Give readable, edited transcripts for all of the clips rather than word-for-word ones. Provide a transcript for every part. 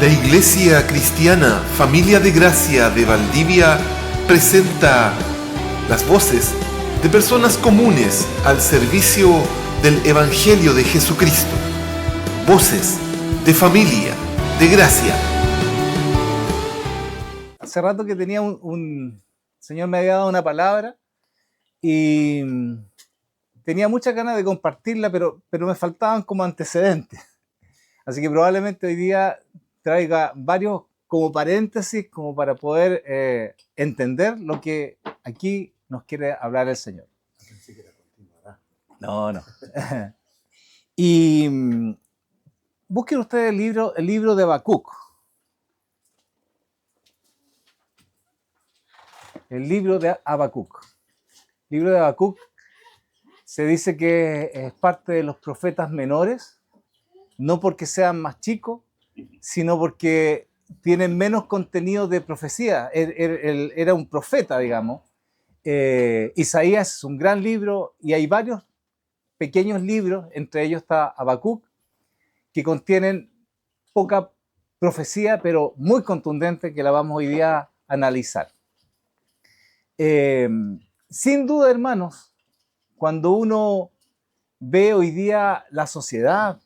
La Iglesia Cristiana Familia de Gracia de Valdivia presenta las voces de personas comunes al servicio del Evangelio de Jesucristo. Voces de Familia de Gracia. Hace rato que tenía un Señor me había dado una palabra y tenía muchas ganas de compartirla, pero me faltaban como antecedentes. Así que probablemente hoy día traiga varios como paréntesis como para poder entender lo que aquí nos quiere hablar el Señor. No. Y busquen ustedes el libro de Habacuc. El libro de Habacuc. El libro de Habacuc se dice que es parte de los profetas menores, no porque sean más chicos, sino porque tienen menos contenido de profecía. Era un profeta, digamos. Isaías es un gran libro y hay varios pequeños libros, entre ellos está Habacuc, que contienen poca profecía, pero muy contundente, que la vamos hoy día a analizar. Sin duda, hermanos, cuando uno ve hoy día la sociedad,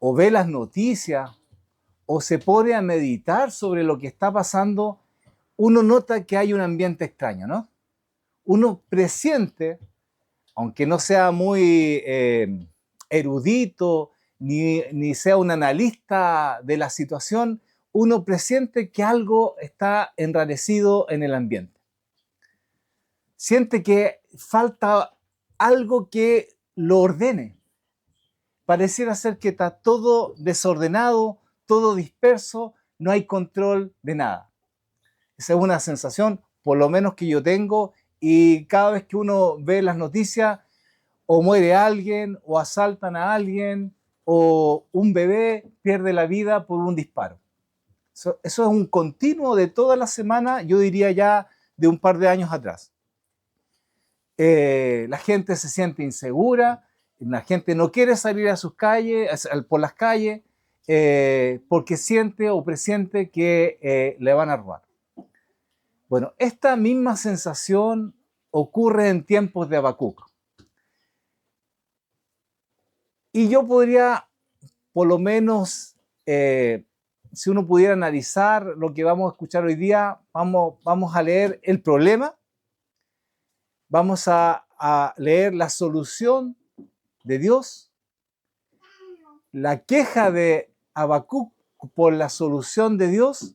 o ve las noticias, o se pone a meditar sobre lo que está pasando, uno nota que hay un ambiente extraño, ¿no? Uno presiente, aunque no sea muy erudito, ni sea un analista de la situación, uno presiente que algo está enrarecido en el ambiente. Siente que falta algo que lo ordene. Pareciera ser que está todo desordenado, todo disperso, no hay control de nada. Esa es una sensación, por lo menos que yo tengo, y cada vez que uno ve las noticias, o muere alguien, o asaltan a alguien, o un bebé pierde la vida por un disparo. Eso es un continuo de toda la semana, yo diría ya de un par de años atrás. La gente se siente insegura, la gente no quiere salir a sus calles, por las calles, porque siente o presiente que le van a robar. Bueno, esta misma sensación ocurre en tiempos de Habacuc. Y yo podría, por lo menos, si uno pudiera analizar lo que vamos a escuchar hoy día, vamos a leer el problema, vamos a leer la solución de Dios, la queja de Habacuc por la solución de Dios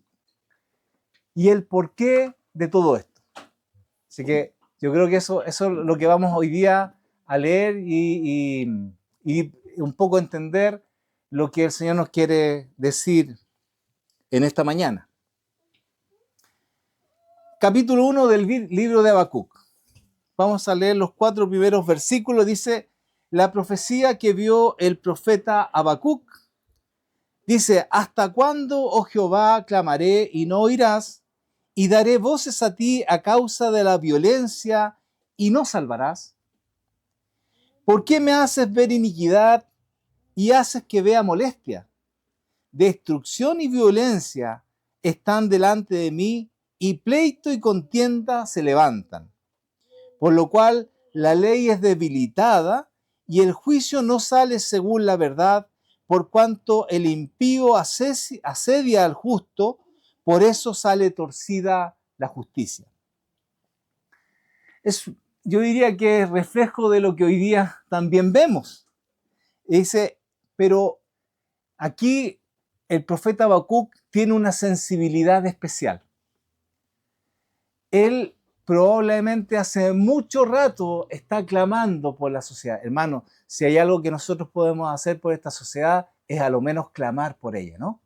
y el porqué de todo esto. Así que yo creo que eso es lo que vamos hoy día a leer y un poco entender lo que el Señor nos quiere decir en esta mañana. Capítulo 1 del libro de Habacuc. Vamos a leer los 4 primeros versículos. Dice: la profecía que vio el profeta Habacuc. Dice: ¿hasta cuándo, oh Jehová, clamaré y no oirás? Y daré voces a ti a causa de la violencia y no salvarás. ¿Por qué me haces ver iniquidad y haces que vea molestia? Destrucción y violencia están delante de mí, y pleito y contienda se levantan. Por lo cual la ley es debilitada y el juicio no sale según la verdad, por cuanto el impío asedia al justo, por eso sale torcida la justicia. Yo diría que es reflejo de lo que hoy día también vemos. Dice, pero aquí el profeta Habacuc tiene una sensibilidad especial. Él probablemente hace mucho rato está clamando por la sociedad. Hermano, si hay algo que nosotros podemos hacer por esta sociedad, es a lo menos clamar por ella, ¿no?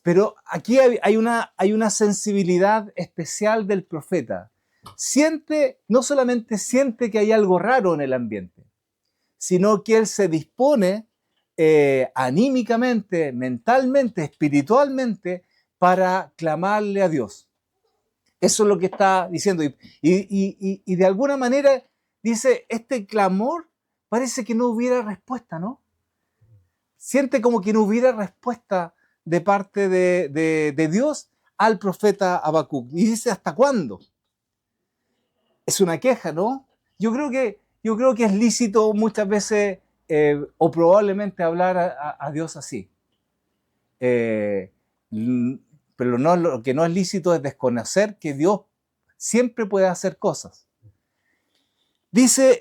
Pero aquí hay una sensibilidad especial del profeta. No solamente siente que hay algo raro en el ambiente, sino que él se dispone anímicamente, mentalmente, espiritualmente, para clamarle a Dios. Eso es lo que está diciendo. Y de alguna manera dice, este clamor parece que no hubiera respuesta, ¿no? Siente como que no hubiera respuesta de parte de Dios al profeta Habacuc. Y dice, ¿hasta cuándo? Es una queja, ¿no? Yo creo que es lícito muchas veces o probablemente hablar a Dios así. Pero no, lo que no es lícito es desconocer que Dios siempre puede hacer cosas. Dice,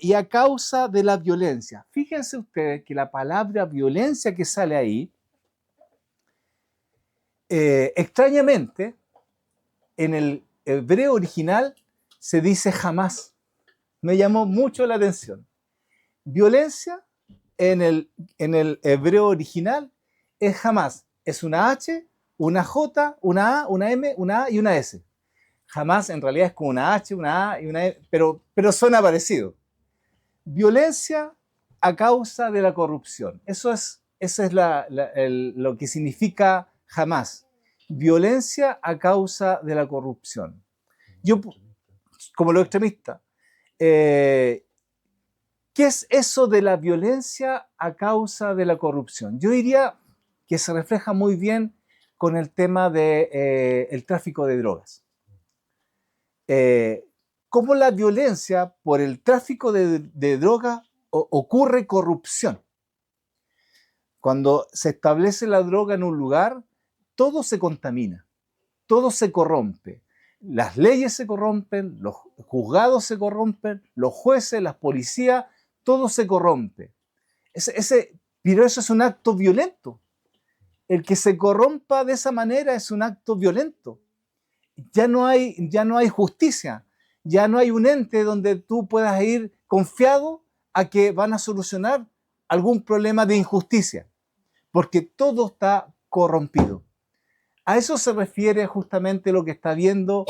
y a causa de la violencia. Fíjense ustedes que la palabra violencia que sale ahí, extrañamente, en el hebreo original se dice jamás. Me llamó mucho la atención. Violencia en el hebreo original es jamás. Es una H, una J, una A, una M, una A y una S. Jamás en realidad es como una H, una A y una E, pero suena parecido. Violencia a causa de la corrupción. Eso es lo que significa jamás. Violencia a causa de la corrupción. Yo, como los extremistas, ¿qué es eso de la violencia a causa de la corrupción? Yo diría que se refleja muy bien con el tema del tráfico de drogas. Cómo la violencia por el tráfico de drogas ocurre corrupción. Cuando se establece la droga en un lugar, todo se contamina, todo se corrompe. Las leyes se corrompen, los juzgados se corrompen, los jueces, las policías, todo se corrompe. Pero eso es un acto violento. El que se corrompa de esa manera es un acto violento. Ya no hay justicia, ya no hay un ente donde tú puedas ir confiado a que van a solucionar algún problema de injusticia, porque todo está corrompido. A eso se refiere justamente lo que está viendo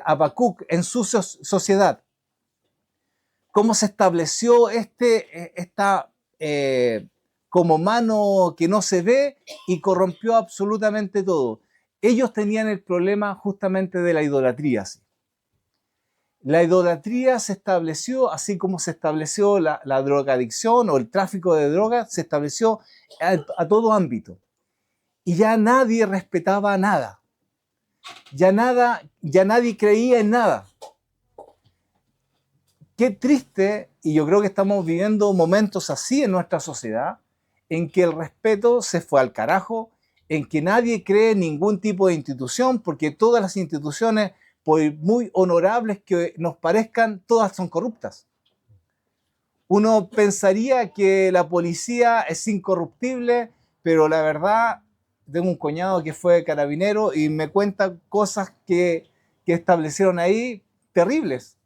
Habacuc en su sociedad. Cómo se estableció esta como mano que no se ve y corrompió absolutamente todo. Ellos tenían el problema justamente de la idolatría. ¿Sí? La idolatría se estableció, así como se estableció la drogadicción o el tráfico de drogas, se estableció a todo ámbito. Y ya nadie respetaba nada. Ya nadie creía en nada. Qué triste, y yo creo que estamos viviendo momentos así en nuestra sociedad, en que el respeto se fue al carajo, en que nadie cree en ningún tipo de institución, porque todas las instituciones, por muy honorables que nos parezcan, todas son corruptas. Uno pensaría que la policía es incorruptible, pero la verdad, tengo un cuñado que fue carabinero y me cuenta cosas que establecieron ahí terribles,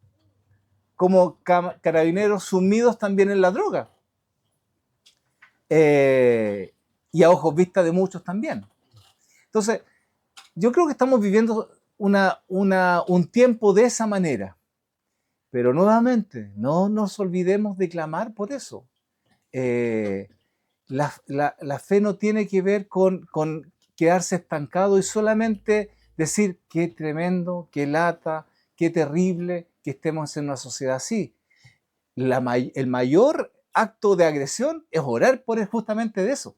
como carabineros sumidos también en la droga. Y a ojos vistas de muchos también. Entonces, yo creo que estamos viviendo un tiempo de esa manera. Pero nuevamente, no nos olvidemos de clamar por eso. La fe no tiene que ver con quedarse estancado y solamente decir qué tremendo, qué lata, qué terrible que estemos en una sociedad así. El mayor acto de agresión es orar por justamente de eso.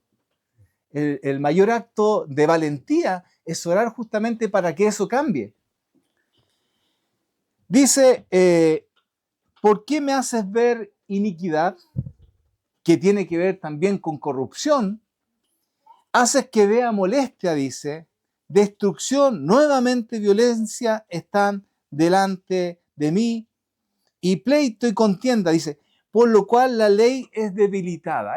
El mayor acto de valentía es orar justamente para que eso cambie. Dice, ¿por qué me haces ver iniquidad? Que tiene que ver también con corrupción. Haces que vea molestia, dice, destrucción, nuevamente violencia están delante de mí, y pleito y contienda, dice, por lo cual la ley es debilitada.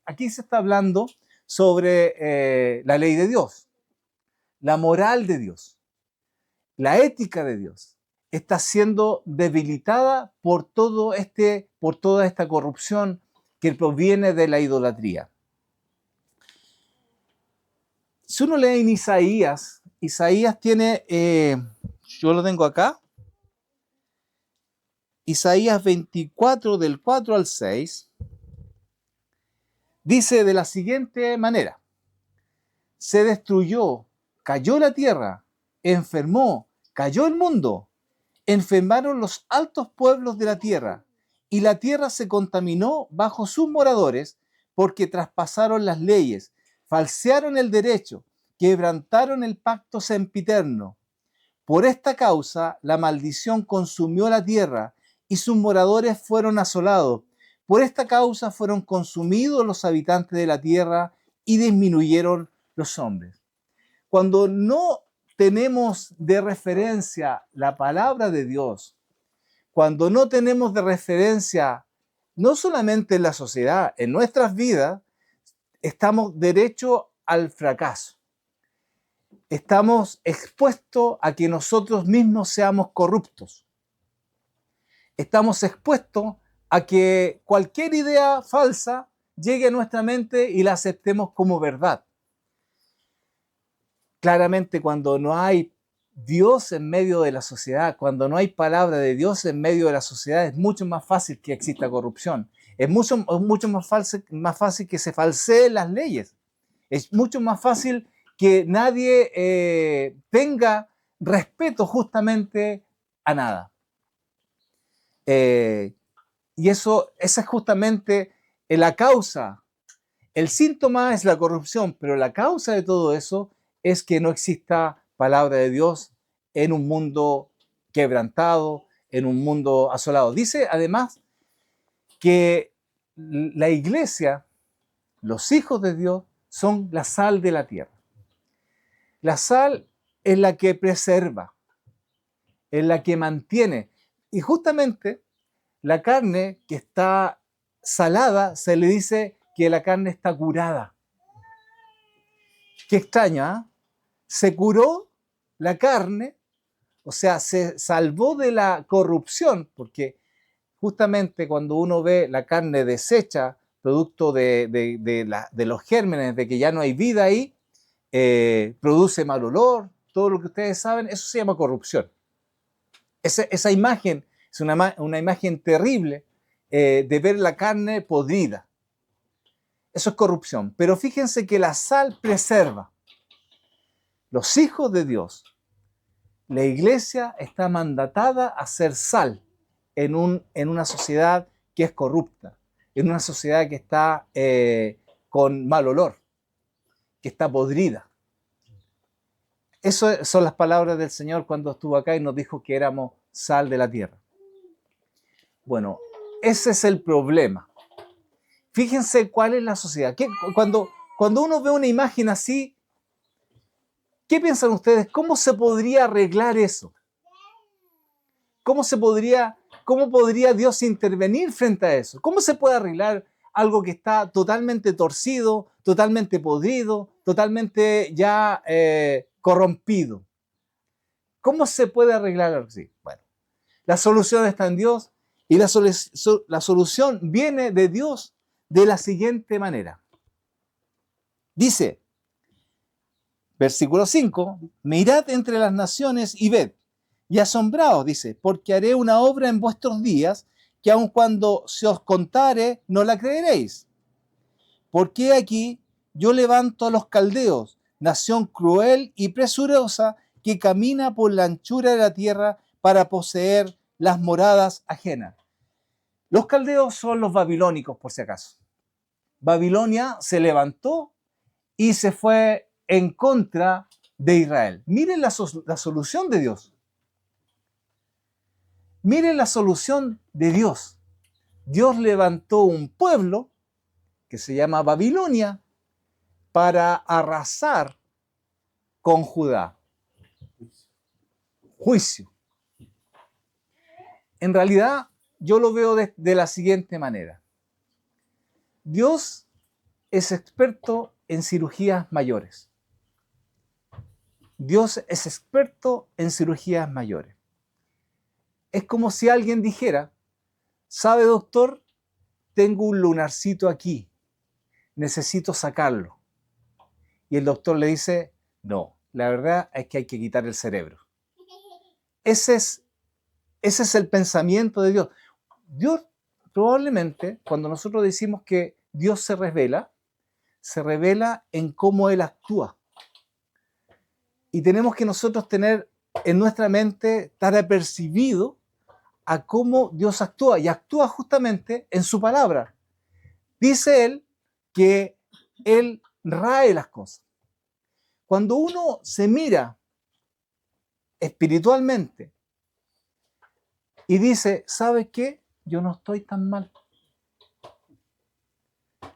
Aquí se está hablando sobre la ley de Dios, la moral de Dios, la ética de Dios. Está siendo debilitada por toda esta corrupción que proviene de la idolatría. Si uno lee en Isaías tiene, yo lo tengo acá, Isaías 24 del 4 al 6, dice de la siguiente manera: se destruyó, cayó la tierra, enfermó, cayó el mundo, enfermaron los altos pueblos de la tierra, y la tierra se contaminó bajo sus moradores, porque traspasaron las leyes, falsearon el derecho, quebrantaron el pacto sempiterno. Por esta causa, la maldición consumió la tierra y sus moradores fueron asolados. Por esta causa fueron consumidos los habitantes de la tierra y disminuyeron los hombres. Cuando no tenemos de referencia la palabra de Dios, cuando no tenemos de referencia no solamente en la sociedad, en nuestras vidas, estamos derecho al fracaso. Estamos expuestos a que nosotros mismos seamos corruptos. Estamos expuestos a que cualquier idea falsa llegue a nuestra mente y la aceptemos como verdad. Claramente, cuando no hay Dios en medio de la sociedad, cuando no hay palabra de Dios en medio de la sociedad, es mucho más fácil que exista corrupción. Es mucho más fácil que se falseen las leyes. Es mucho más fácil que nadie tenga respeto justamente a nada. Y esa es justamente la causa. El síntoma es la corrupción, pero la causa de todo eso es que no exista palabra de Dios en un mundo quebrantado, en un mundo asolado. Dice además que la iglesia, los hijos de Dios, son la sal de la tierra. La sal es la que preserva, es la que mantiene. Y justamente la carne que está salada, se le dice que la carne está curada. Qué extraño, ¿eh? Se curó la carne, o sea, se salvó de la corrupción, porque justamente cuando uno ve la carne deshecha, producto de los gérmenes, de que ya no hay vida ahí, produce mal olor, todo lo que ustedes saben, eso se llama corrupción. Esa imagen es una imagen terrible de ver la carne podrida. Eso es corrupción. Pero fíjense que la sal preserva. Los hijos de Dios, la iglesia está mandatada a ser sal en una sociedad que es corrupta, en una sociedad que está con mal olor, que está podrida. Esas son las palabras del Señor cuando estuvo acá y nos dijo que éramos sal de la tierra. Bueno, ese es el problema. Fíjense cuál es la sociedad. Cuando uno ve una imagen así, ¿qué piensan ustedes? ¿Cómo se podría arreglar eso? ¿Cómo podría Dios intervenir frente a eso? ¿Cómo se puede arreglar algo que está totalmente torcido, totalmente podrido, totalmente ya corrompido? ¿Cómo se puede arreglar algo así? Bueno, la solución está en Dios y la solución viene de Dios de la siguiente manera. Dice, versículo 5, mirad entre las naciones y ved, y asombraos, dice, porque haré una obra en vuestros días que aun cuando se os contare, no la creeréis. Porque aquí yo levanto a los caldeos, nación cruel y presurosa que camina por la anchura de la tierra para poseer las moradas ajenas. Los caldeos son los babilónicos, por si acaso. Babilonia se levantó y se fue en contra de Israel. Miren la solución de Dios. Miren la solución de Dios. Dios levantó un pueblo que se llama Babilonia para arrasar con Judá. Juicio. En realidad, yo lo veo de la siguiente manera. Dios es experto en cirugías mayores. Dios es experto en cirugías mayores. Es como si alguien dijera, ¿sabe, doctor? Tengo un lunarcito aquí, necesito sacarlo. Y el doctor le dice, no, la verdad es que hay que quitar el cerebro. Ese es el pensamiento de Dios. Dios probablemente, cuando nosotros decimos que Dios se revela en cómo Él actúa. Y tenemos que nosotros tener en nuestra mente, estar apercibido a cómo Dios actúa, y actúa justamente en su palabra. Dice Él que Él rae las cosas. Cuando uno se mira espiritualmente y dice, ¿sabes qué? Yo no estoy tan mal.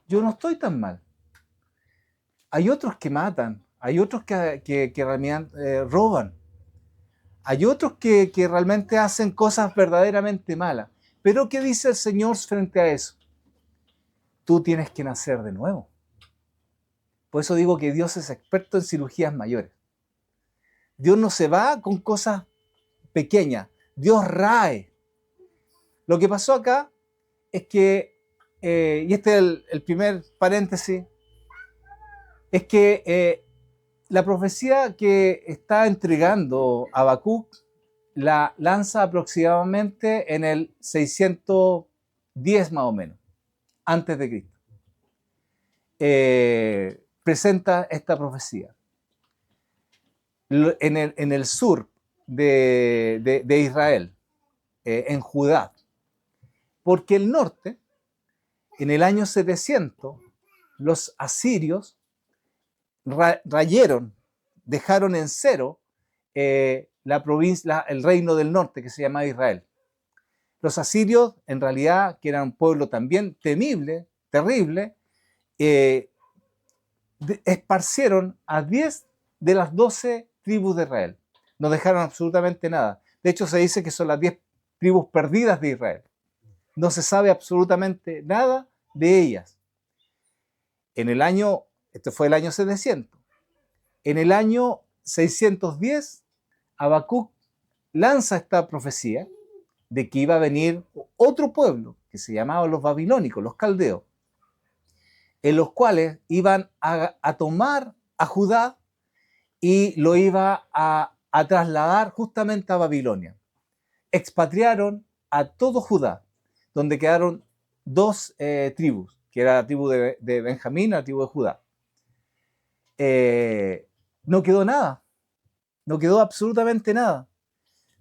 Yo no estoy tan mal. Hay otros que matan, hay otros que realmente roban, hay otros que realmente hacen cosas verdaderamente malas. Pero ¿qué dice el Señor frente a eso? Tú tienes que nacer de nuevo. Por eso digo que Dios es experto en cirugías mayores. Dios no se va con cosas pequeñas, Dios rae. Lo que pasó acá es que, y este es el primer paréntesis, es que la profecía que está entregando Habacuc la lanza aproximadamente en el 610 más o menos, antes de Cristo. Presenta esta profecía. En el sur de Israel, en Judá, porque el norte, en el año 700, los asirios rayeron, dejaron en cero la provincia, el reino del norte que se llamaba Israel. Los asirios, en realidad, que eran un pueblo también temible, terrible, esparcieron a 10 de las 12 tribus de Israel. No dejaron absolutamente nada. De hecho, se dice que son las 10 tribus perdidas de Israel. No se sabe absolutamente nada de ellas. En el año, este fue el año 700, en el año 610, Habacuc lanza esta profecía de que iba a venir otro pueblo que se llamaba los babilónicos, los caldeos, en los cuales iban a tomar a Judá y lo iba a trasladar justamente a Babilonia. Expatriaron a todo Judá, donde quedaron dos tribus, que era la tribu de Benjamín y la tribu de Judá. No quedó nada, no quedó absolutamente nada.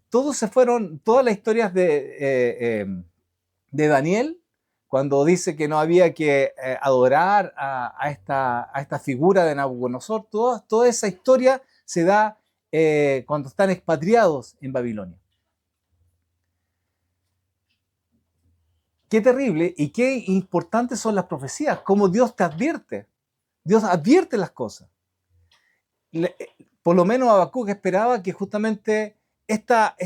Todos se fueron, todas las historias de Daniel, cuando dice que no había que adorar a esta figura de Nabucodonosor, toda esa historia se da cuando están expatriados en Babilonia. Qué terrible y qué importantes son las profecías, cómo Dios te advierte. Dios advierte las cosas. Por lo menos Habacuc esperaba que justamente esta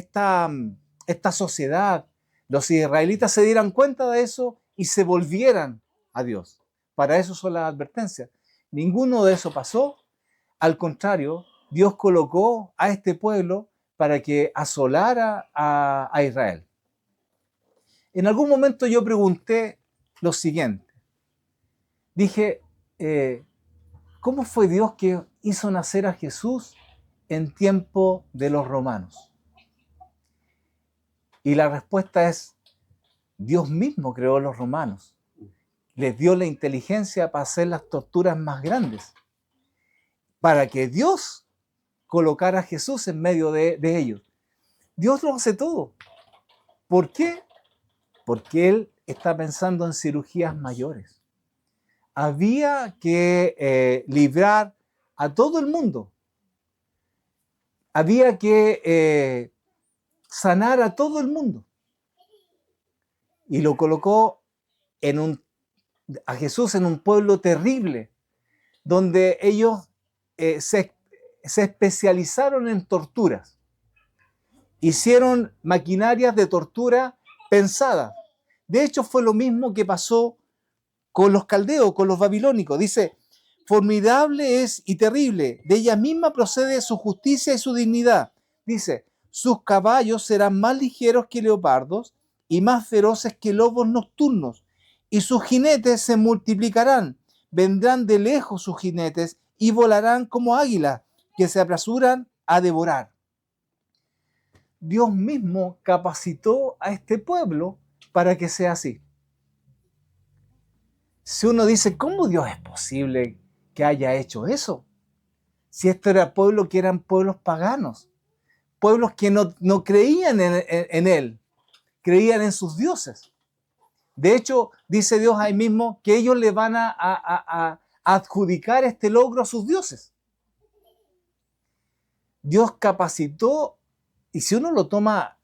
sociedad, los israelitas se dieran cuenta de eso y se volvieran a Dios. Para eso son las advertencias. Ninguno de eso pasó. Al contrario, Dios colocó a este pueblo para que asolara a Israel. En algún momento yo pregunté lo siguiente. Dije, ¿cómo fue Dios que hizo nacer a Jesús en tiempo de los romanos? Y la respuesta es, Dios mismo creó a los romanos. Les dio la inteligencia para hacer las torturas más grandes, para que Dios colocara a Jesús en medio de ellos. Dios lo hace todo. ¿Por qué? Porque Él está pensando en cirugías mayores. Había que librar a todo el mundo. Había que sanar a todo el mundo. Y lo colocó a Jesús en un pueblo terrible, donde ellos se especializaron en torturas. Hicieron maquinarias de tortura pensadas. De hecho, fue lo mismo que pasó con los caldeos, con los babilónicos. Dice, formidable es y terrible, de ella misma procede su justicia y su dignidad. Dice, sus caballos serán más ligeros que leopardos y más feroces que lobos nocturnos, y sus jinetes se multiplicarán, vendrán de lejos sus jinetes y volarán como águilas que se apresuran a devorar. Dios mismo capacitó a este pueblo para que sea así. Si uno dice, ¿cómo Dios es posible que haya hecho eso? Si esto era pueblo que eran pueblos paganos, pueblos que no creían en Él, creían en sus dioses. De hecho, dice Dios ahí mismo que ellos le van a adjudicar este logro a sus dioses. Dios capacitó, y si uno lo toma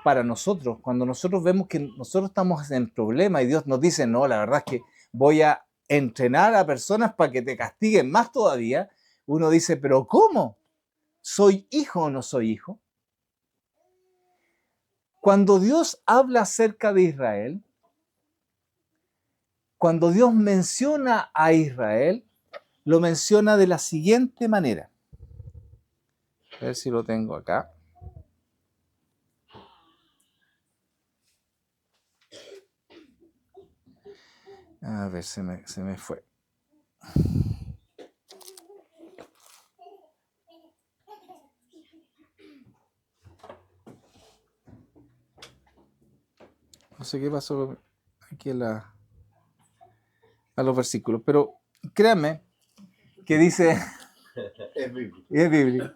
para nosotros, cuando nosotros vemos que nosotros estamos en problema y Dios nos dice, no, la verdad es que voy a entrenar a personas para que te castiguen más todavía, uno dice, pero ¿cómo? ¿Soy hijo o no soy hijo? Cuando Dios habla acerca de Israel, cuando Dios menciona a Israel, lo menciona de la siguiente manera. A ver si lo tengo acá. A ver, se me fue. No sé qué pasó aquí a los versículos, pero créanme que dice, Es bíblico. es bíblico,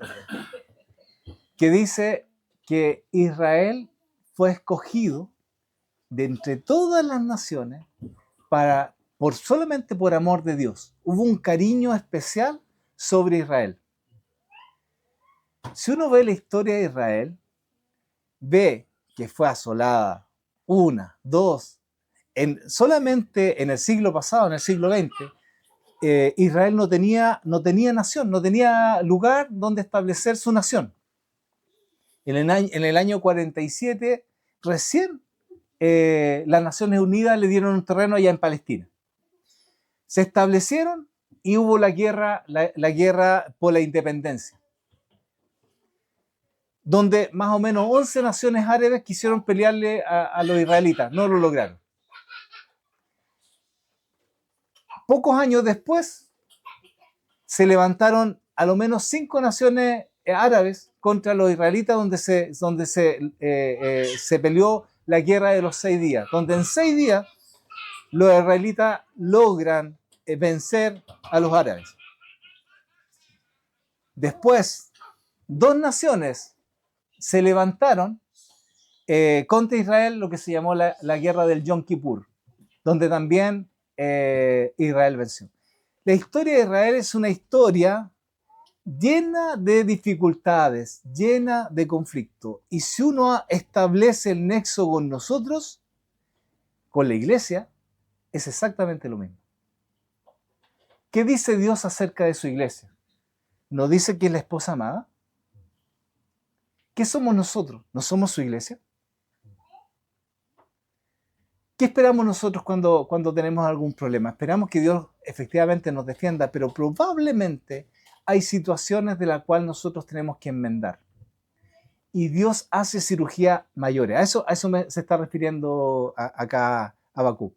que dice que Israel fue escogido de entre todas las naciones solamente por amor de Dios. Hubo un cariño especial sobre Israel. Si uno ve la historia de Israel, ve que fue asolada una, dos, solamente en el siglo pasado, en el siglo XX, Israel no tenía nación, no tenía lugar donde establecer su nación. En el año 47, recién las Naciones Unidas le dieron un terreno allá en Palestina. Se establecieron y hubo la guerra por la independencia, donde más o menos 11 naciones árabes quisieron pelearle a los israelitas, no lo lograron. Pocos años después, se levantaron a lo menos 5 naciones árabes contra los israelitas, donde se peleó la guerra de los 6 días, donde en 6 días los israelitas logran vencer a los árabes. Después, 2 naciones se levantaron contra Israel, lo que se llamó la guerra del Yom Kippur, donde también Israel venció. La historia de Israel es una historia llena de dificultades, llena de conflicto. Y si uno establece el nexo con nosotros, con la iglesia, es exactamente lo mismo. ¿Qué dice Dios acerca de su iglesia? ¿No dice que es la esposa amada? ¿Qué somos nosotros? ¿No somos su iglesia? ¿Qué esperamos nosotros cuando tenemos algún problema? Esperamos que Dios efectivamente nos defienda, pero probablemente hay situaciones de las cuales nosotros tenemos que enmendar. Y Dios hace cirugía mayores. A eso se está refiriendo acá Habacuc.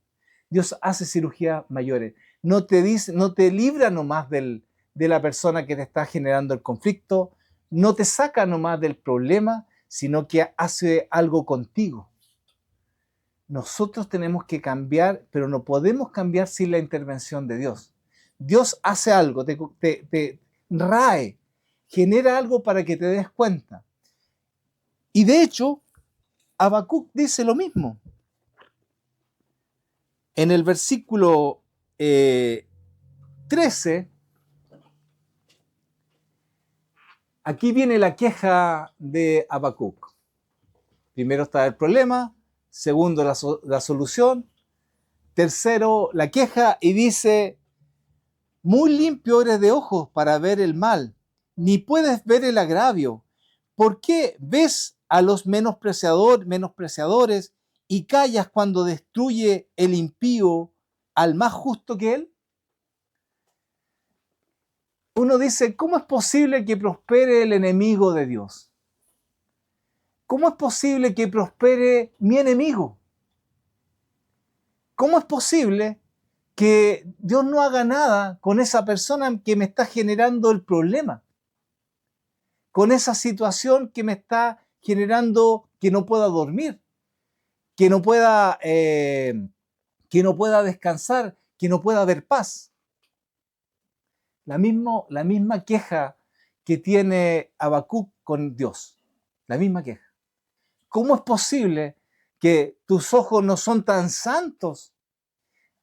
Dios hace cirugía mayores. No te libra nomás de la persona que te está generando el conflicto, no te saca nomás del problema, sino que hace algo contigo. Nosotros tenemos que cambiar, pero no podemos cambiar sin la intervención de Dios. Dios hace algo, te rae, genera algo para que te des cuenta. Y de hecho, Habacuc dice lo mismo. En el versículo 13, aquí viene la queja de Habacuc. Primero está el problema, segundo la solución, tercero la queja y dice, muy limpio eres de ojos para ver el mal, ni puedes ver el agravio. ¿Por qué ves a los menospreciadores y callas cuando destruye el impío al más justo que él? Uno dice, ¿cómo es posible que prospere el enemigo de Dios? ¿Cómo es posible que prospere mi enemigo? ¿Cómo es posible que Dios no haga nada con esa persona que me está generando el problema? Con esa situación que me está generando que no pueda dormir, que no pueda descansar, que no pueda haber paz. La misma queja que tiene Habacuc con Dios. La misma queja. ¿Cómo es posible que tus ojos no son tan santos.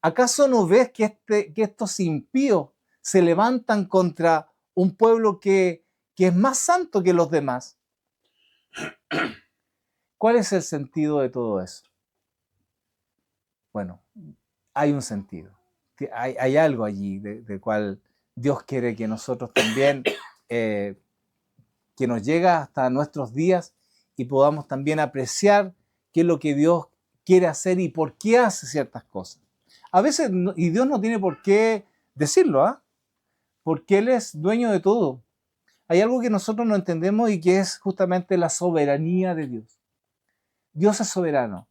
¿Acaso no ves que estos impíos se levantan contra un pueblo que es más santo que los demás? ¿Cuál es el sentido de todo eso? Bueno, hay un sentido. Hay algo allí de cual Dios quiere que nosotros también, que nos llegue hasta nuestros días y podamos también apreciar qué es lo que Dios quiere hacer y por qué hace ciertas cosas. A veces, y Dios no tiene por qué decirlo, ¿ah? Porque Él es dueño de todo. Hay algo que nosotros no entendemos y que es justamente la soberanía de Dios. Dios es soberano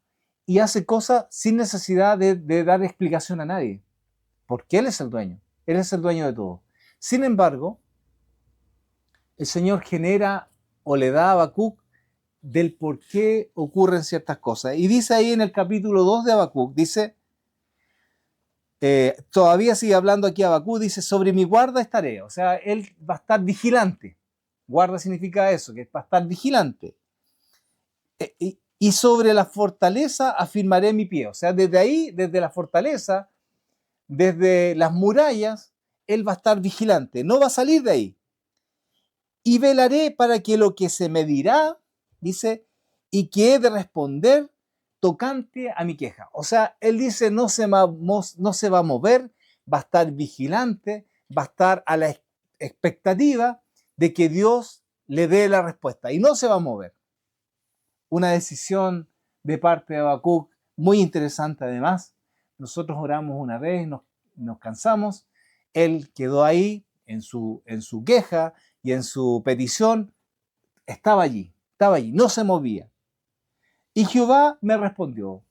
y hace cosas sin necesidad de dar explicación a nadie, porque Él es el dueño. Él es el dueño de todo. Sin embargo, el Señor genera o le da a Habacuc del por qué ocurren ciertas cosas. Y dice ahí en el capítulo 2 de Habacuc, dice, todavía sigue hablando aquí Habacuc, dice, sobre mi guarda estaré. O sea, él va a estar vigilante. Guarda significa eso, que va a estar vigilante. Y sobre la fortaleza afirmaré mi pie. O sea, desde ahí, desde la fortaleza, desde las murallas, él va a estar vigilante. No va a salir de ahí. Y velaré para que lo que se me dirá, dice, y que he de responder tocante a mi queja. O sea, él dice, no se va a mover, va a estar vigilante, va a estar a la expectativa de que Dios le dé la respuesta y no se va a mover. Una decisión de parte de Habacuc muy interesante además. Nosotros oramos una vez, nos cansamos, él quedó ahí en su queja y en su petición, estaba allí, no se movía. Y Jehová me respondió,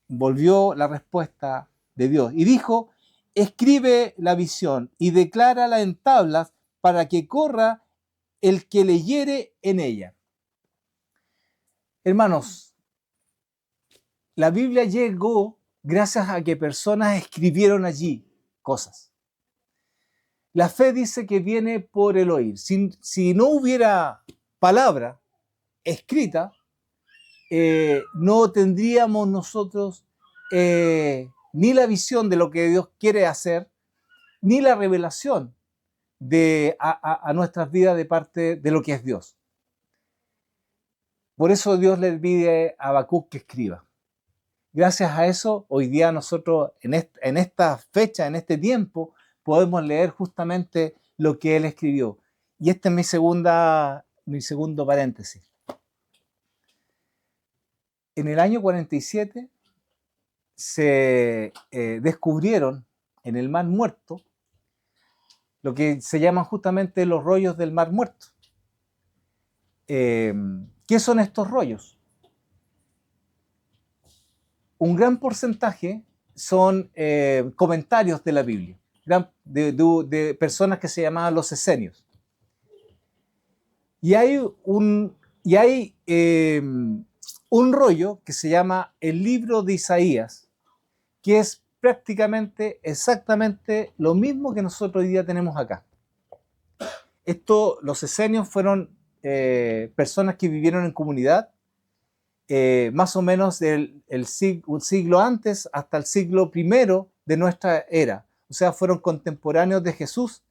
volvió la respuesta de Dios y dijo, escribe la visión y declárala en tablas para que corra el que leyere en ella. Hermanos, la Biblia llegó gracias a que personas escribieron allí cosas. La fe dice que viene por el oír. Si no hubiera palabra escrita, no tendríamos nosotros ni la visión de lo que Dios quiere hacer, ni la revelación a nuestras vidas de parte de lo que es Dios. Por eso Dios le pide a Habacuc que escriba. Gracias a eso, hoy día nosotros en esta fecha, en este tiempo, podemos leer justamente lo que él escribió. Y este es mi segundo paréntesis. En el año 47 se descubrieron en el Mar Muerto lo que se llaman justamente los rollos del Mar Muerto. ¿Qué son estos rollos? Un gran porcentaje son comentarios de la Biblia, de personas que se llamaban los esenios. Y hay un rollo que se llama el libro de Isaías, que es prácticamente exactamente lo mismo que nosotros hoy día tenemos acá. Los esenios fueron personas que vivieron en comunidad, más o menos un siglo antes hasta el siglo I de nuestra era. O sea, fueron contemporáneos de Jesús,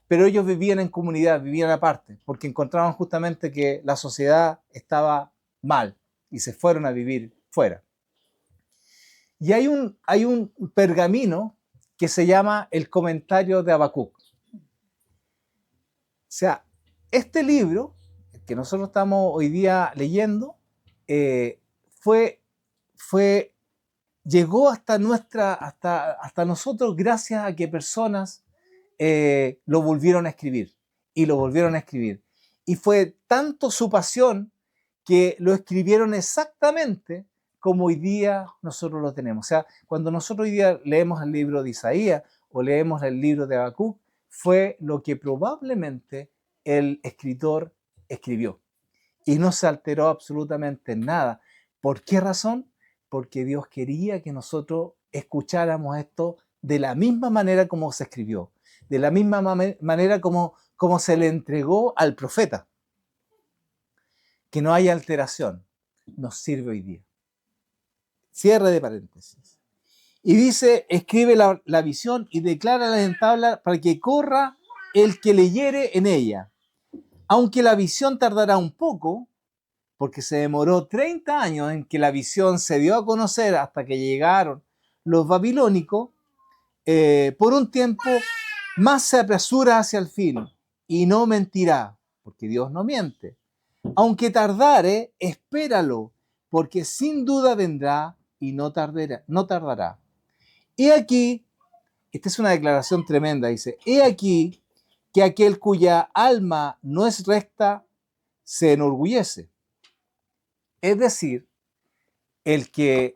pero ellos vivían en comunidad, vivían aparte, porque encontraban justamente que la sociedad estaba mal y se fueron a vivir fuera. Y hay un pergamino que se llama el Comentario de Habacuc. O sea, este libro que nosotros estamos hoy día leyendo llegó hasta nosotros gracias a que personas lo volvieron a escribir y lo volvieron a escribir. Y fue tanto su pasión que lo escribieron exactamente como hoy día nosotros lo tenemos. O sea, cuando nosotros hoy día leemos el libro de Isaías o leemos el libro de Habacuc, fue lo que probablemente el escritor escribió. Y no se alteró absolutamente nada. ¿Por qué razón? Porque Dios quería que nosotros escucháramos esto de la misma manera como se escribió, de la misma manera como se le entregó al profeta. Que no haya alteración. Nos sirve hoy día. Cierre de paréntesis. Y dice, escribe la visión y declárala en tabla para que corra el que leyere en ella. Aunque la visión tardará un poco, porque se demoró 30 años en que la visión se dio a conocer hasta que llegaron los babilónicos, por un tiempo más se apresura hacia el fin y no mentirá, porque Dios no miente. Aunque tardare, espéralo, porque sin duda vendrá y no tardará. He aquí, esta es una declaración tremenda, dice, he aquí que aquel cuya alma no es recta se enorgullece. Es decir, el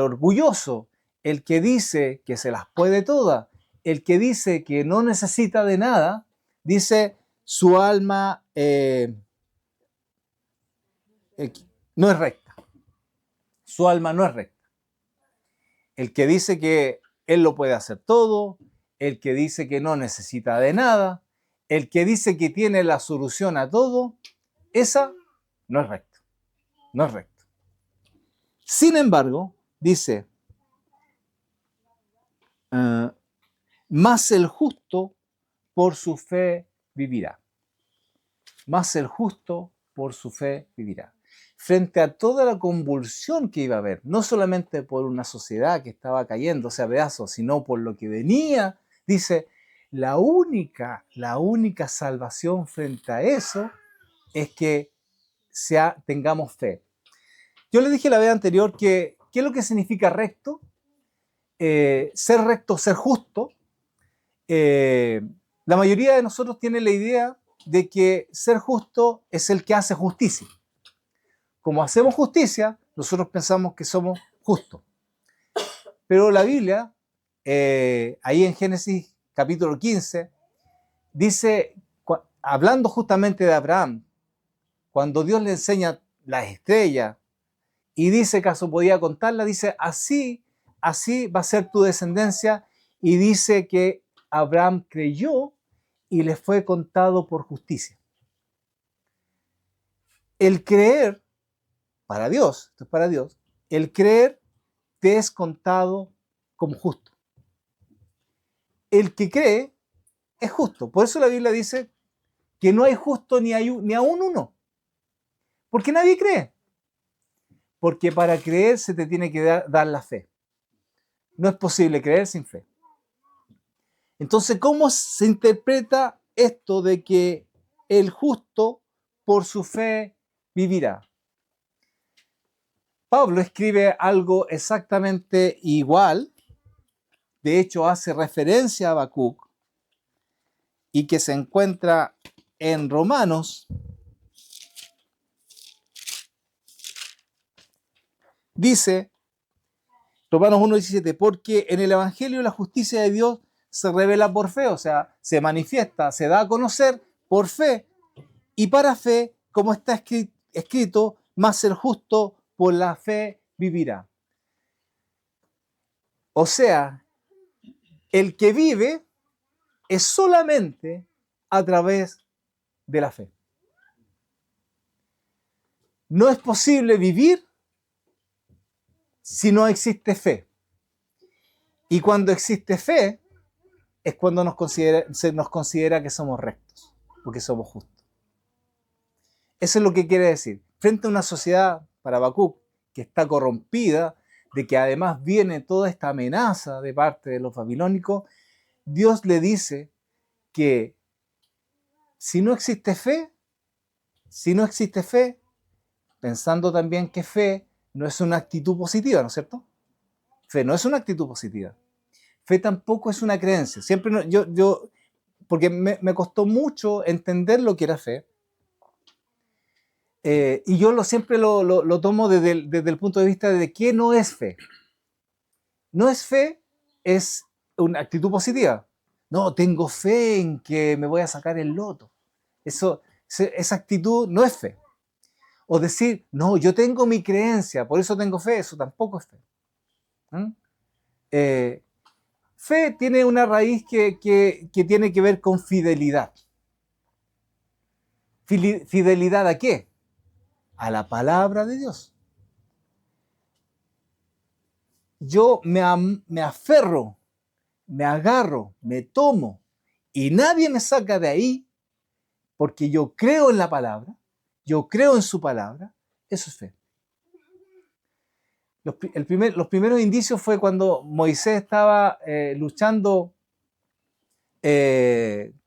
orgulloso, el que dice que se las puede todas, el que dice que no necesita de nada, dice su alma no es recta. Su alma no es recta. El que dice que él lo puede hacer todo, el que dice que no necesita de nada, el que dice que tiene la solución a todo, esa no es recta. No es recto. Sin embargo, dice, más el justo por su fe vivirá. Más el justo por su fe vivirá. Frente a toda la convulsión que iba a haber, no solamente por una sociedad que estaba cayéndose a pedazos, sino por lo que venía, dice, la única salvación frente a eso es que tengamos fe. Yo le dije la vez anterior que, ¿qué es lo que significa recto? Ser recto, ser justo. La mayoría de nosotros tiene la idea de que ser justo es el que hace justicia. Como hacemos justicia, nosotros pensamos que somos justos. Pero la Biblia, ahí en Génesis capítulo 15, dice, hablando justamente de Abraham, cuando Dios le enseña las estrellas y dice que acaso podía contarla, dice, así va a ser tu descendencia, y dice que Abraham creyó y le fue contado por justicia. El creer, para Dios, esto es para Dios, el creer te es contado como justo. El que cree es justo. Por eso la Biblia dice que no hay justo ni aún uno. Porque nadie cree. Porque para creer se te tiene que dar la fe. No es posible creer sin fe. Entonces, ¿cómo se interpreta esto de que el justo por su fe vivirá? Pablo escribe algo exactamente igual. De hecho, hace referencia a Habacuc y que se encuentra en Romanos. Dice, Romanos 1:17, porque en el Evangelio la justicia de Dios se revela por fe, o sea, se manifiesta, se da a conocer por fe, y para fe, como está escrito, más el justo por la fe vivirá. O sea, el que vive es solamente a través de la fe. No es posible vivir si no existe fe. Y cuando existe fe, es cuando se nos considera que somos rectos, porque somos justos. Eso es lo que quiere decir. Frente a una sociedad, para Habacuc, que está corrompida, de que además viene toda esta amenaza de parte de los babilónicos, Dios le dice que si no existe fe, pensando también que fe no es una actitud positiva, ¿no es cierto? Fe no es una actitud positiva. Fe tampoco es una creencia. Siempre porque me costó mucho entender lo que era fe. Y yo siempre lo tomo desde el punto de vista de qué no es fe. No es fe, es una actitud positiva. No, tengo fe en que me voy a sacar el loto. Esa actitud no es fe. O decir, no, yo tengo mi creencia, por eso tengo fe, eso tampoco es fe. Fe tiene una raíz que tiene que ver con fidelidad. ¿Fidelidad a qué? A la palabra de Dios. yo me aferro, me agarro, me tomo y nadie me saca de ahí porque yo creo en la palabra, yo creo en su palabra, eso es fe. Los primeros indicios fue cuando Moisés estaba luchando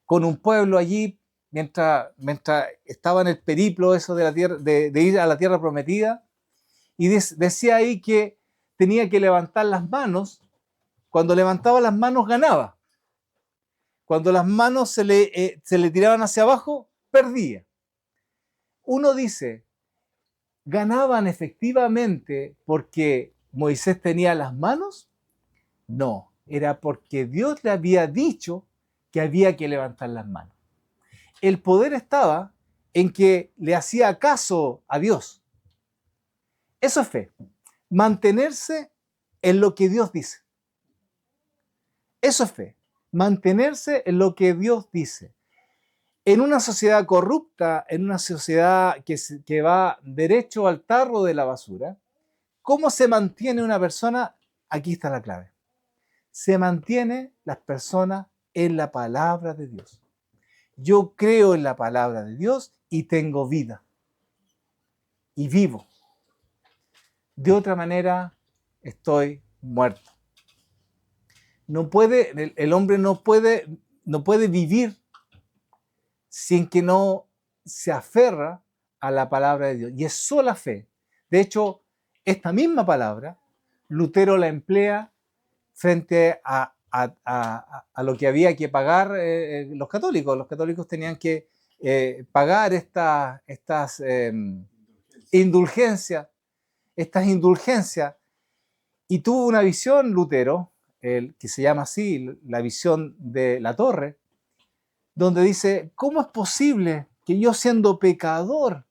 con un pueblo allí mientras estaba en el periplo eso de, la tierra, de ir a la tierra prometida, y decía ahí que tenía que levantar las manos. Cuando levantaba las manos ganaba. Cuando las manos se le tiraban hacia abajo, perdía. Uno dice, ¿ganaban efectivamente porque Moisés tenía las manos? No, era porque Dios le había dicho que había que levantar las manos. El poder estaba en que le hacía caso a Dios. Eso es fe. Mantenerse en lo que Dios dice. Eso es fe. Mantenerse en lo que Dios dice. En una sociedad corrupta, en una sociedad que va derecho al tarro de la basura, ¿cómo se mantiene una persona? Aquí está la clave. Se mantiene las personas en la palabra de Dios. Yo creo en la palabra de Dios y tengo vida. Y vivo. De otra manera, estoy muerto. El hombre no puede vivir sin que no se aferra a la palabra de Dios. Y es sola fe. De hecho, esta misma palabra, Lutero la emplea frente a lo que había que pagar los católicos. Los católicos tenían que pagar estas indulgencias, y tuvo una visión Lutero, que se llama así, la visión de la torre, donde dice, ¿cómo es posible que yo siendo pecador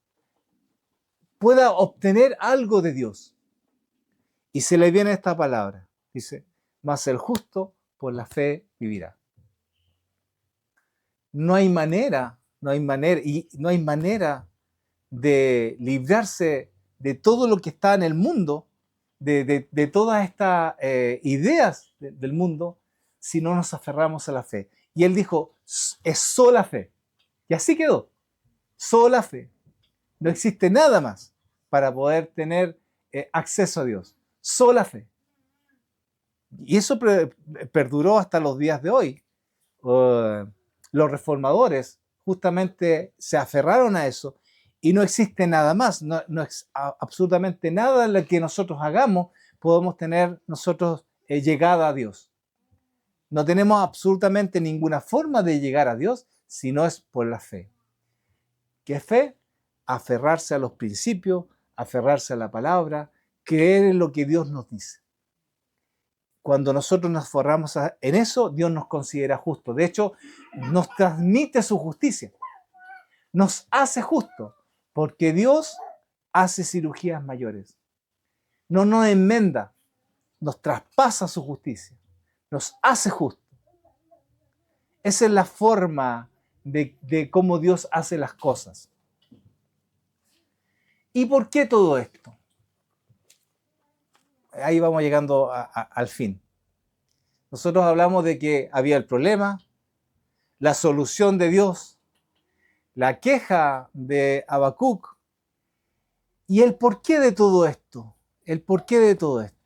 pueda obtener algo de Dios? Y se le viene esta palabra, dice, mas el justo por la fe vivirá. No hay manera de librarse de todo lo que está en el mundo, de todas estas ideas del mundo, si no nos aferramos a la fe. Y él dijo, es sola fe. Y así quedó, sola fe. No existe nada más para poder tener acceso a Dios. Sola fe. Y eso perduró hasta los días de hoy. Los reformadores justamente se aferraron a eso y no existe nada más. No es absolutamente nada en lo que nosotros hagamos podemos tener nosotros llegada a Dios. No tenemos absolutamente ninguna forma de llegar a Dios si no es por la fe. ¿Qué es fe? Aferrarse a los principios, aferrarse a la palabra, creer en lo que Dios nos dice. Cuando nosotros nos aferramos en eso, Dios nos considera justos. De hecho, nos transmite su justicia. Nos hace justos, porque Dios hace cirugías mayores. No nos enmenda, nos traspasa su justicia. Nos hace justos. Esa es la forma de cómo Dios hace las cosas. ¿Y por qué todo esto? Ahí vamos llegando al fin. Nosotros hablamos de que había el problema, la solución de Dios, la queja de Habacuc y el porqué de todo esto. El porqué de todo esto.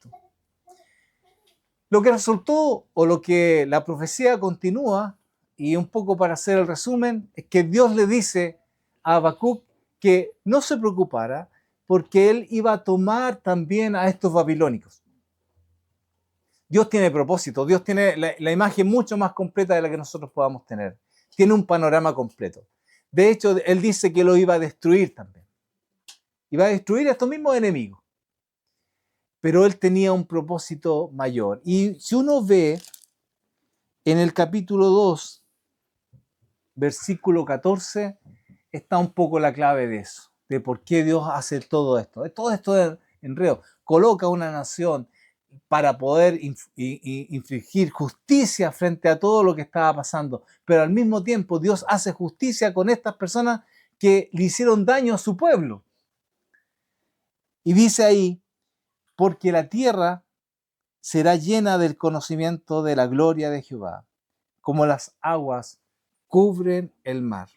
Lo que resultó, o lo que la profecía continúa, y un poco para hacer el resumen, es que Dios le dice a Habacuc que no se preocupara porque él iba a tomar también a estos babilónicos. Dios tiene propósito, Dios tiene la imagen mucho más completa de la que nosotros podamos tener. Tiene un panorama completo. De hecho, él dice que lo iba a destruir también. Iba a destruir a estos mismos enemigos. Pero él tenía un propósito mayor. Y si uno ve en el capítulo 2, versículo 14, está un poco la clave de eso, de por qué Dios hace todo esto. Todo esto de enredo. Coloca una nación para poder infligir justicia frente a todo lo que estaba pasando. Pero al mismo tiempo Dios hace justicia con estas personas que le hicieron daño a su pueblo. Y dice ahí, porque la tierra será llena del conocimiento de la gloria de Jehová, como las aguas cubren el mar.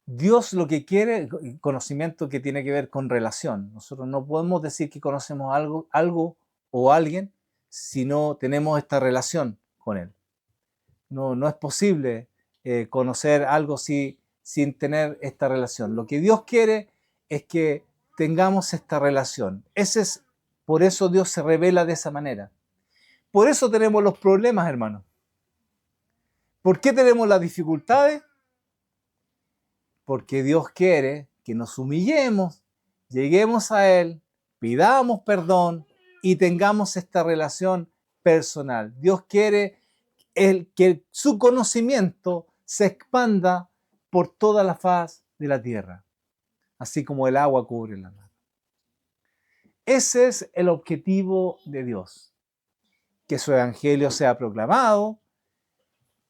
Dios lo que quiere, conocimiento que tiene que ver con relación. Nosotros no podemos decir que conocemos algo o alguien si no tenemos esta relación con Él. No es posible conocer algo sin tener esta relación. Lo que Dios quiere es que tengamos esta relación. Por eso Dios se revela de esa manera. Por eso tenemos los problemas, hermanos. ¿Por qué tenemos las dificultades? Porque Dios quiere que nos humillemos, lleguemos a Él, pidamos perdón y tengamos esta relación personal. Dios quiere que su conocimiento se expanda por toda la faz de la tierra, así como el agua cubre la mar. Ese es el objetivo de Dios, que su evangelio sea proclamado,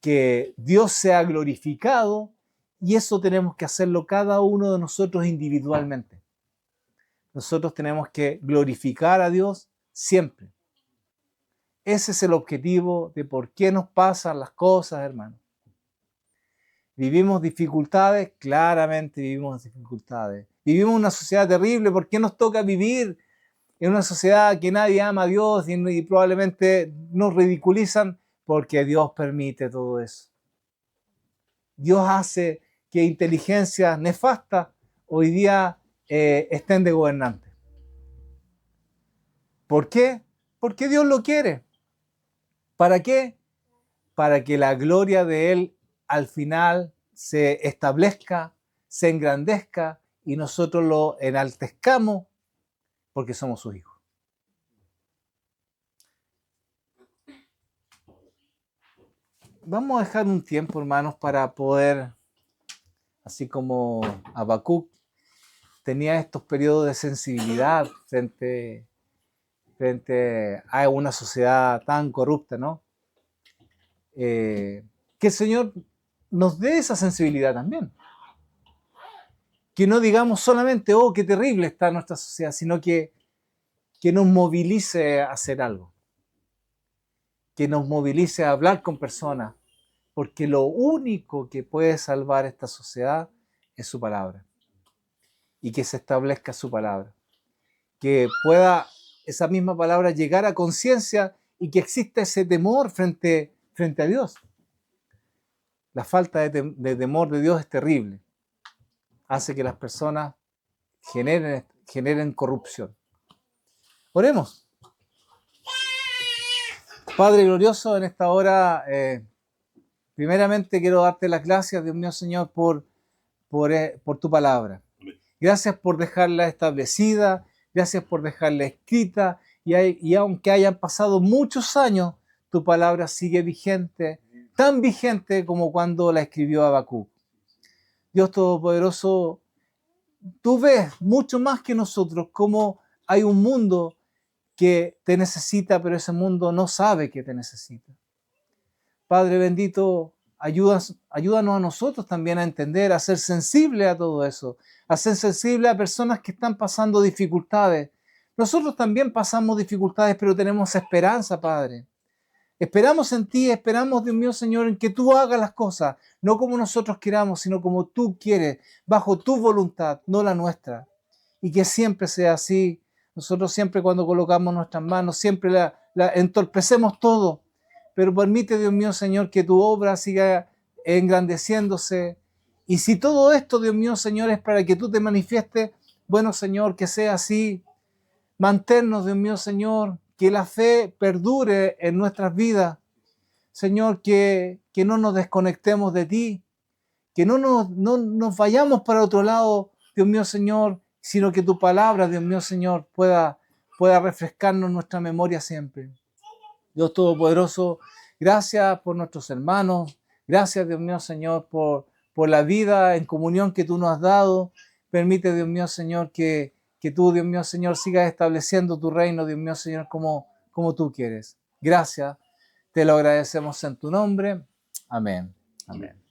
que Dios sea glorificado, y eso tenemos que hacerlo cada uno de nosotros individualmente. Nosotros tenemos que glorificar a Dios siempre. Ese es el objetivo de por qué nos pasan las cosas, hermano. ¿Vivimos dificultades? Claramente vivimos dificultades. ¿Vivimos una sociedad terrible? ¿Por qué nos toca vivir en una sociedad que nadie ama a Dios y probablemente nos ridiculizan? Porque Dios permite todo eso. Dios hace que inteligencias nefastas hoy día estén de gobernantes. ¿Por qué? Porque Dios lo quiere. ¿Para qué? Para que la gloria de Él al final se establezca, se engrandezca y nosotros lo enaltezcamos porque somos sus hijos. Vamos a dejar un tiempo, hermanos, para poder, así como Habacuc tenía estos periodos de sensibilidad frente a una sociedad tan corrupta, ¿no? Que el Señor nos dé esa sensibilidad también. Que no digamos solamente, oh, qué terrible está nuestra sociedad, sino que nos movilice a hacer algo. Que nos movilice a hablar con personas, porque lo único que puede salvar esta sociedad es su palabra. Y que se establezca su palabra. Que pueda esa misma palabra llegar a conciencia y que exista ese temor frente a Dios. La falta de temor de Dios es terrible. Hace que las personas generen corrupción. Oremos. Padre glorioso, en esta hora, primeramente quiero darte las gracias, Dios mío, Señor, por tu palabra. Gracias por dejarla establecida, gracias por dejarla escrita, y aunque hayan pasado muchos años, tu palabra sigue vigente, tan vigente como cuando la escribió Habacuc. Dios Todopoderoso, tú ves mucho más que nosotros cómo hay un mundo que te necesita, pero ese mundo no sabe que te necesita. Padre bendito, ayúdanos a nosotros también a entender, a ser sensibles a todo eso, a ser sensibles a personas que están pasando dificultades. Nosotros también pasamos dificultades, pero tenemos esperanza, Padre. Esperamos en ti, esperamos, Dios mío, Señor, en que tú hagas las cosas, no como nosotros queramos, sino como tú quieres, bajo tu voluntad, no la nuestra. Y que siempre sea así. Nosotros siempre cuando colocamos nuestras manos, siempre la entorpecemos todo. Pero permite, Dios mío, Señor, que tu obra siga engrandeciéndose. Y si todo esto, Dios mío, Señor, es para que tú te manifiestes, bueno, Señor, que sea así. Manténnos, Dios mío, Señor, que la fe perdure en nuestras vidas. Señor, que no nos desconectemos de ti, que no nos vayamos para otro lado, Dios mío, Señor, sino que tu palabra, Dios mío, Señor, pueda refrescarnos nuestra memoria siempre. Dios Todopoderoso, gracias por nuestros hermanos, gracias, Dios mío, Señor, por la vida en comunión que tú nos has dado. Permite, Dios mío, Señor, que tú, Dios mío, Señor, sigas estableciendo tu reino, Dios mío, Señor, como tú quieres. Gracias, te lo agradecemos en tu nombre. Amén. Amén.